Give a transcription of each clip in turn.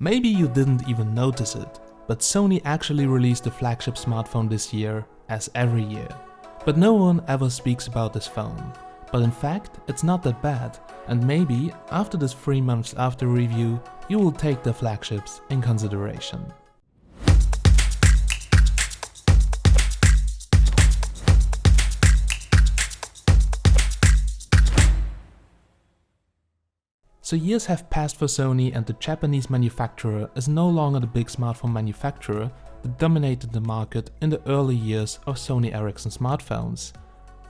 Maybe you didn't even notice it, but Sony actually released a flagship smartphone this year, as every year. But no one ever speaks about this phone. But in fact, it's not that bad, and maybe after this 3 months after review, you will take the flagships in consideration. So years have passed for Sony, and the Japanese manufacturer is no longer the big smartphone manufacturer that dominated the market in the early years of Sony Ericsson smartphones.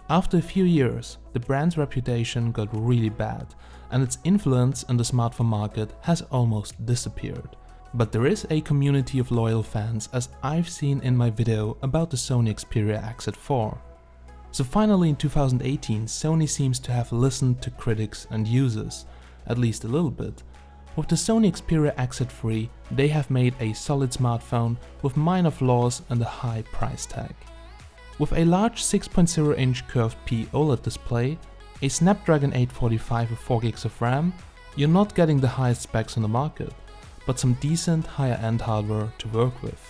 After a few years, the brand's reputation got really bad, and its influence in the smartphone market has almost disappeared. But there is a community of loyal fans, as I've seen in my video about the Sony Xperia XZ4. So finally in 2018, Sony seems to have listened to critics and users, at least a little bit. With the Sony Xperia XZ3, they have made a solid smartphone with minor flaws and a high price tag. With a large 6.0-inch curved P OLED display, a Snapdragon 845 with 4GB of RAM, you're not getting the highest specs on the market, but some decent higher-end hardware to work with.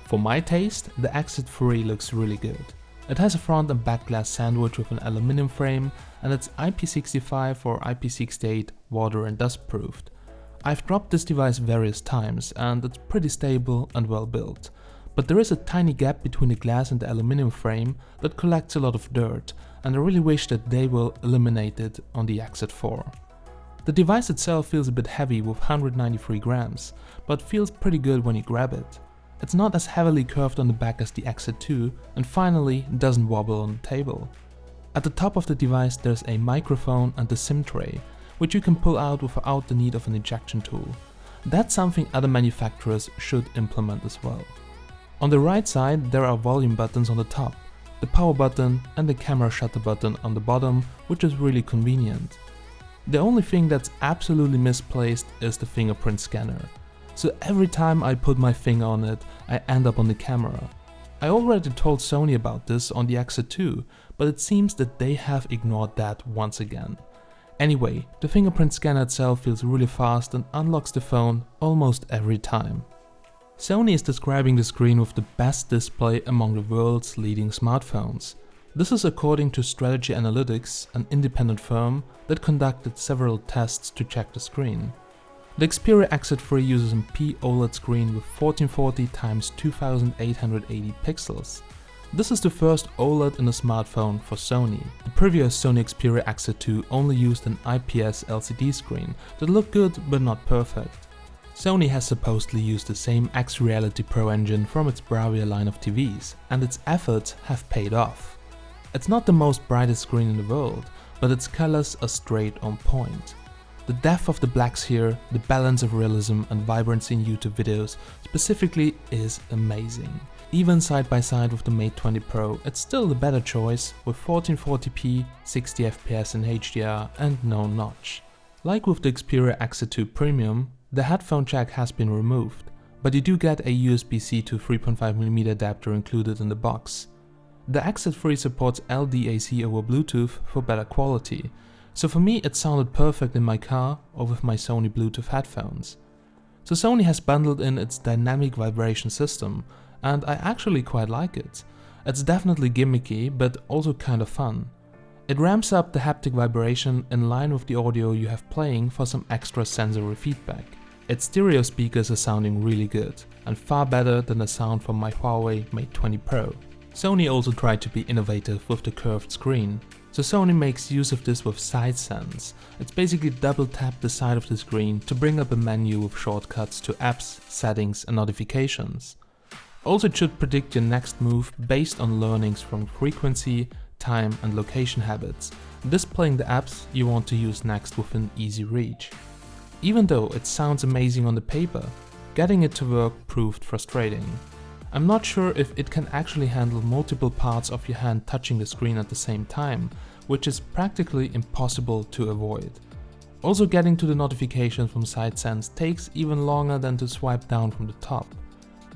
For my taste, the XZ3 looks really good. It has a front and back glass sandwich with an aluminum frame, and it's IP65 or IP68 water and dust proofed. I've dropped this device various times and it's pretty stable and well built, but there is a tiny gap between the glass and the aluminum frame that collects a lot of dirt, and I really wish that they will eliminate it on the XZ4. The device itself feels a bit heavy with 193 grams, but feels pretty good when you grab it. It's not as heavily curved on the back as the XZ2, and finally doesn't wobble on the table. At the top of the device there's a microphone and a SIM tray, which you can pull out without the need of an ejection tool. That's something other manufacturers should implement as well. On the right side there are volume buttons on the top, the power button and the camera shutter button on the bottom, which is really convenient. The only thing that's absolutely misplaced is the fingerprint scanner. So every time I put my finger on it, I end up on the camera. I already told Sony about this on the XZ2, but it seems that they have ignored that once again. Anyway, the fingerprint scanner itself feels really fast and unlocks the phone almost every time. Sony is describing the screen with the best display among the world's leading smartphones. This is according to Strategy Analytics, an independent firm that conducted several tests to check the screen. The Xperia XZ3 uses a P OLED screen with 1440 x 2880 pixels. This is the first OLED in a smartphone for Sony. The previous Sony Xperia XZ2 only used an IPS LCD screen that looked good but not perfect. Sony has supposedly used the same X Reality Pro engine from its Bravia line of TVs, and its efforts have paid off. It's not the most brightest screen in the world, but its colors are straight on point. The depth of the blacks here, the balance of realism and vibrancy in YouTube videos specifically is amazing. Even side by side with the Mate 20 Pro, it's still the better choice with 1440p, 60fps in HDR and no notch. Like with the Xperia XZ2 Premium, the headphone jack has been removed, but you do get a USB-C to 3.5mm adapter included in the box. The XZ3 supports LDAC over Bluetooth for better quality. So for me it sounded perfect in my car or with my Sony Bluetooth headphones. So Sony has bundled in its dynamic vibration system, and I actually quite like it. It's definitely gimmicky but also kind of fun. It ramps up the haptic vibration in line with the audio you have playing for some extra sensory feedback. Its stereo speakers are sounding really good and far better than the sound from my Huawei Mate 20 Pro. Sony also tried to be innovative with the curved screen. So Sony makes use of this with Side Sense. It's basically double tap the side of the screen to bring up a menu with shortcuts to apps, settings and notifications. Also it should predict your next move based on learnings from frequency, time and location habits, displaying the apps you want to use next within easy reach. Even though it sounds amazing on the paper, getting it to work proved frustrating. I'm not sure if it can actually handle multiple parts of your hand touching the screen at the same time, which is practically impossible to avoid. Also getting to the notifications from SideSense takes even longer than to swipe down from the top.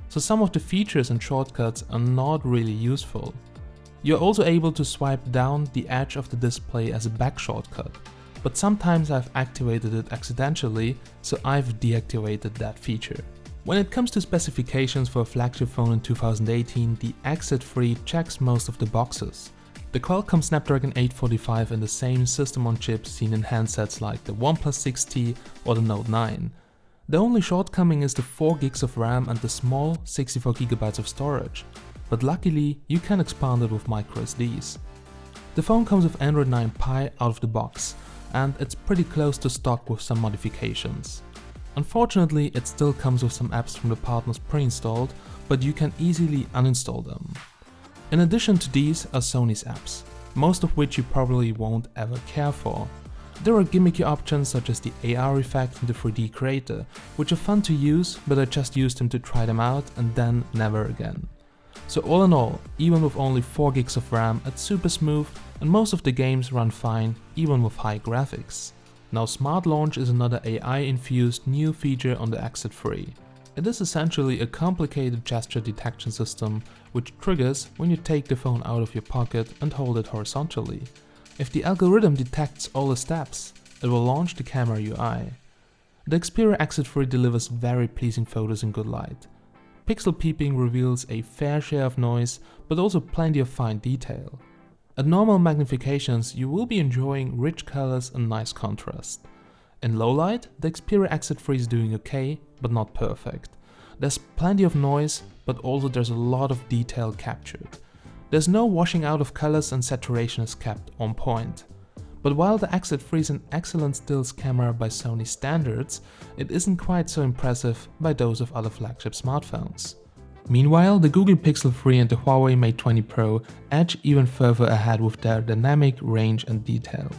So some of the features and shortcuts are not really useful. You're also able to swipe down the edge of the display as a back shortcut, but sometimes I've activated it accidentally, so I've deactivated that feature. When it comes to specifications for a flagship phone in 2018, the XZ3 checks most of the boxes. The Qualcomm Snapdragon 845 in the same system on chip seen in handsets like the OnePlus 6T or the Note 9. The only shortcoming is the 4 GB of RAM and the small 64 GB of storage, but luckily you can expand it with microSDs. The phone comes with Android 9 Pie out of the box, and it's pretty close to stock with some modifications. Unfortunately, it still comes with some apps from the partners pre-installed, but you can easily uninstall them. In addition to these are Sony's apps, most of which you probably won't ever care for. There are gimmicky options such as the AR effect and the 3D creator, which are fun to use, but I just used them to try them out and then never again. So all in all, even with only 4 GB of RAM, it's super smooth and most of the games run fine even with high graphics. Now Smart Launch is another AI-infused new feature on the XZ3. It is essentially a complicated gesture detection system which triggers when you take the phone out of your pocket and hold it horizontally. If the algorithm detects all the steps, it will launch the camera UI. The Xperia XZ3 delivers very pleasing photos in good light. Pixel peeping reveals a fair share of noise, but also plenty of fine detail. At normal magnifications, you will be enjoying rich colors and nice contrast. In low light, the Xperia XZ3 is doing okay, but not perfect. There's plenty of noise, but also there's a lot of detail captured. There's no washing out of colors and saturation is kept on point. But while the XZ3 is an excellent stills camera by Sony standards, it isn't quite so impressive by those of other flagship smartphones. Meanwhile, the Google Pixel 3 and the Huawei Mate 20 Pro edge even further ahead with their dynamic range and detail.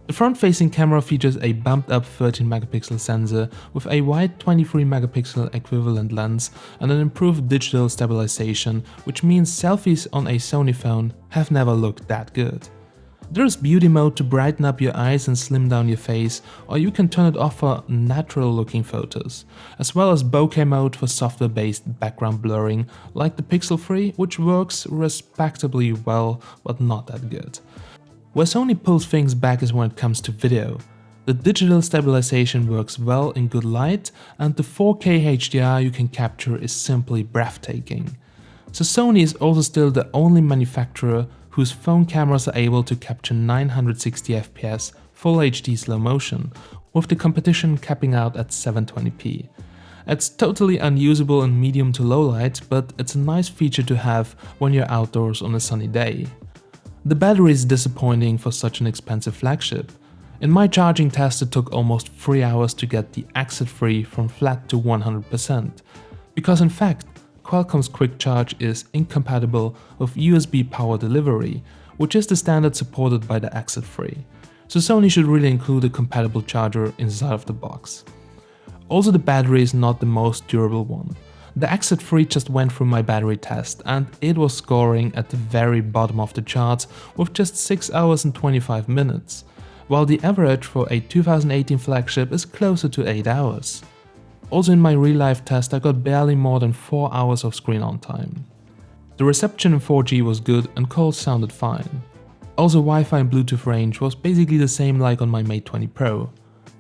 The front-facing camera features a bumped-up 13-megapixel sensor with a wide 23-megapixel equivalent lens and an improved digital stabilization, which means selfies on a Sony phone have never looked that good. There is beauty mode to brighten up your eyes and slim down your face, or you can turn it off for natural-looking photos, as well as bokeh mode for software-based background blurring like the Pixel 3, which works respectably well but not that good. Where Sony pulls things back is when it comes to video. The digital stabilization works well in good light, and the 4K HDR you can capture is simply breathtaking. So Sony is also still the only manufacturer whose phone cameras are able to capture 960 fps Full HD slow motion, with the competition capping out at 720p. It's totally unusable in medium to low light, but it's a nice feature to have when you're outdoors on a sunny day. The battery is disappointing for such an expensive flagship. In my charging test it took almost 3 hours to get the XZ3 from flat to 100%, because in fact Qualcomm's Quick Charge is incompatible with USB power delivery, which is the standard supported by the XZ3, so Sony should really include a compatible charger inside of the box. Also, the battery is not the most durable one. The XZ3 just went through my battery test and it was scoring at the very bottom of the charts with just 6 hours and 25 minutes, while the average for a 2018 flagship is closer to 8 hours. Also in my real-life test I got barely more than 4 hours of screen on time. The reception in 4G was good and calls sounded fine. Also Wi-Fi and Bluetooth range was basically the same like on my Mate 20 Pro.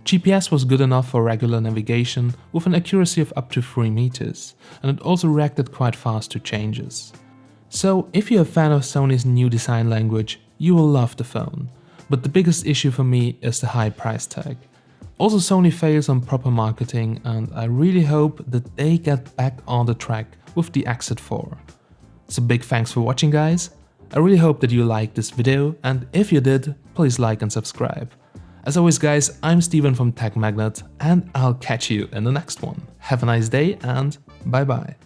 GPS was good enough for regular navigation with an accuracy of up to 3 meters, and it also reacted quite fast to changes. So if you're a fan of Sony's new design language, you will love the phone. But the biggest issue for me is the high price tag. Also Sony fails on proper marketing, and I really hope that they get back on the track with the XZ4. So big thanks for watching guys, I really hope that you liked this video, and if you did, please like and subscribe. As always guys, I'm Steven from TechMagnet and I'll catch you in the next one. Have a nice day and bye bye.